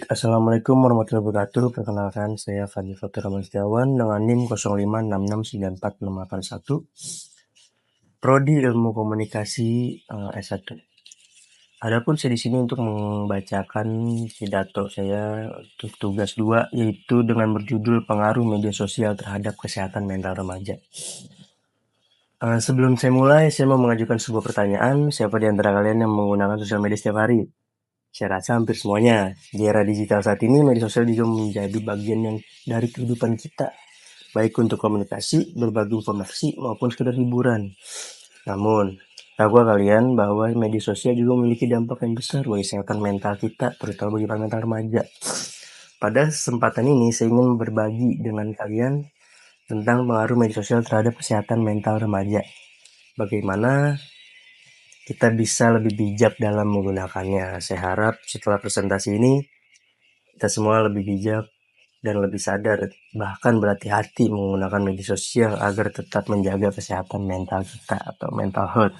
Assalamualaikum warahmatullahi wabarakatuh. Perkenalkan, saya Fadil Fatur Rahman Setiawan dengan NIM 05669461, Prodi Ilmu Komunikasi S1. Adapun saya di sini untuk membacakan pidato saya untuk tugas 2, yaitu dengan berjudul Pengaruh Media Sosial Terhadap Kesehatan Mental Remaja. Sebelum saya mulai, saya mau mengajukan sebuah pertanyaan. Siapa di antara kalian yang menggunakan sosial media setiap hari? Saya rasa hampir semuanya. Di era digital saat ini, media sosial juga menjadi bagian yang dari kehidupan kita, baik untuk komunikasi, berbagi informasi, maupun sekedar hiburan. Namun, tahukah kalian bahwa media sosial juga memiliki dampak yang besar bagi kesehatan mental kita, terutama bagi para mental remaja. Pada kesempatan ini, saya ingin berbagi dengan kalian tentang pengaruh media sosial terhadap kesehatan mental remaja. Bagaimana kita bisa lebih bijak dalam menggunakannya. Saya harap setelah presentasi ini, kita semua lebih bijak dan lebih sadar, bahkan berhati-hati menggunakan media sosial agar tetap menjaga kesehatan mental kita atau mental health.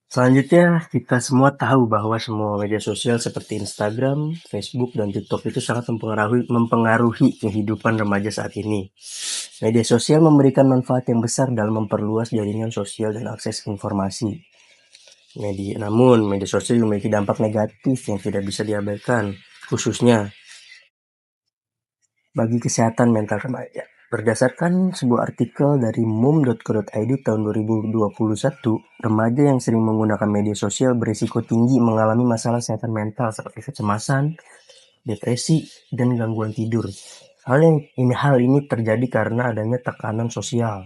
Selanjutnya, kita semua tahu bahwa semua media sosial seperti Instagram, Facebook, dan TikTok itu sangat mempengaruhi kehidupan remaja saat ini. Media sosial memberikan manfaat yang besar dalam memperluas jaringan sosial dan akses informasi. Namun, media sosial memiliki dampak negatif yang tidak bisa diabaikan, khususnya bagi kesehatan mental remaja. Berdasarkan sebuah artikel dari mum.co.id tahun 2021, remaja yang sering menggunakan media sosial berisiko tinggi mengalami masalah kesehatan mental seperti kecemasan, depresi, dan gangguan tidur. Hal ini terjadi karena adanya tekanan sosial,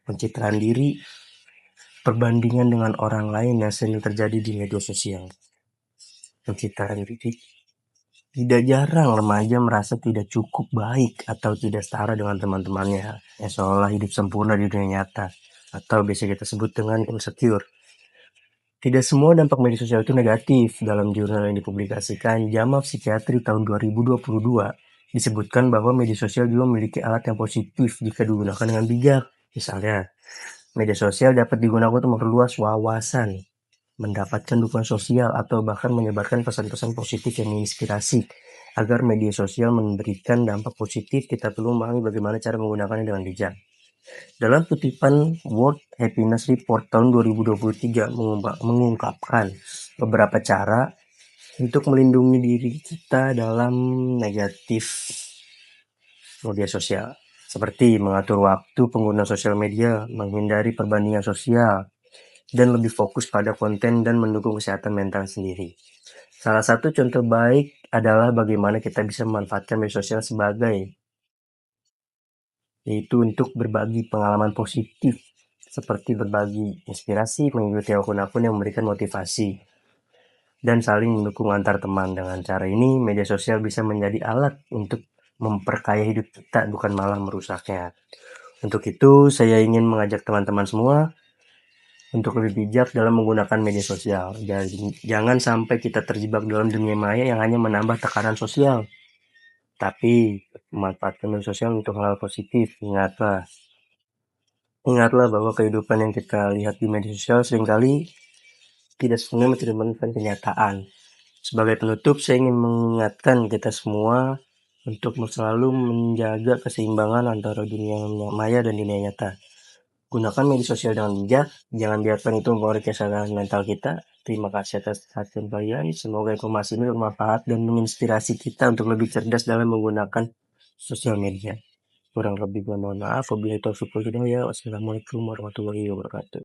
pencitraan diri, perbandingan dengan orang lain yang sering terjadi di media sosial. Pencitraan diri. Tidak jarang remaja merasa tidak cukup baik atau tidak setara dengan teman-temannya, yang seolah hidup sempurna di dunia nyata, atau biasa kita sebut dengan insecure. Tidak semua dampak media sosial itu negatif. Dalam jurnal yang dipublikasikan JAMA Psikiatri tahun 2022, disebutkan bahwa media sosial juga memiliki alat yang positif jika digunakan dengan bijak. Misalnya, media sosial dapat digunakan untuk memperluas wawasan, mendapatkan dukungan sosial, atau bahkan menyebarkan pesan-pesan positif yang menginspirasi. Agar media sosial memberikan dampak positif, kita perlu memahami bagaimana cara menggunakannya dengan bijak. Dalam kutipan World Happiness Report tahun 2023 mengungkapkan beberapa cara untuk melindungi diri kita dalam negatif media sosial, seperti mengatur waktu pengguna sosial media, menghindari perbandingan sosial, dan lebih fokus pada konten dan mendukung kesehatan mental sendiri. Salah satu contoh baik adalah bagaimana kita bisa memanfaatkan media sosial yaitu untuk berbagi pengalaman positif, seperti berbagi inspirasi, mengikuti akun-akun yang memberikan motivasi, dan saling mendukung antar teman. Dengan cara ini, media sosial bisa menjadi alat untuk memperkaya hidup kita, bukan malah merusaknya. Untuk itu, saya ingin mengajak teman-teman semua untuk lebih bijak dalam menggunakan media sosial. Jangan sampai kita terjebak dalam dunia maya yang hanya menambah tekanan sosial, tapi memanfaatkan media sosial untuk hal positif. Ingatlah bahwa kehidupan yang kita lihat di media sosial seringkali tidak sepenuhnya mencerminkan kenyataan. Sebagai penutup, saya ingin mengingatkan kita semua untuk selalu menjaga keseimbangan antara dunia maya dan dunia nyata. Gunakan media sosial dengan bijak, jangan biarkan itu mempengaruhi kesehatan mental kita. Terima kasih atas perhatian kalian. Semoga informasi ini bermanfaat dan menginspirasi kita untuk lebih cerdas dalam menggunakan sosial media. Kurang lebih mohon maaf. Wabillahi taufiq wal hidayah. Wassalamualaikum warahmatullahi wabarakatuh.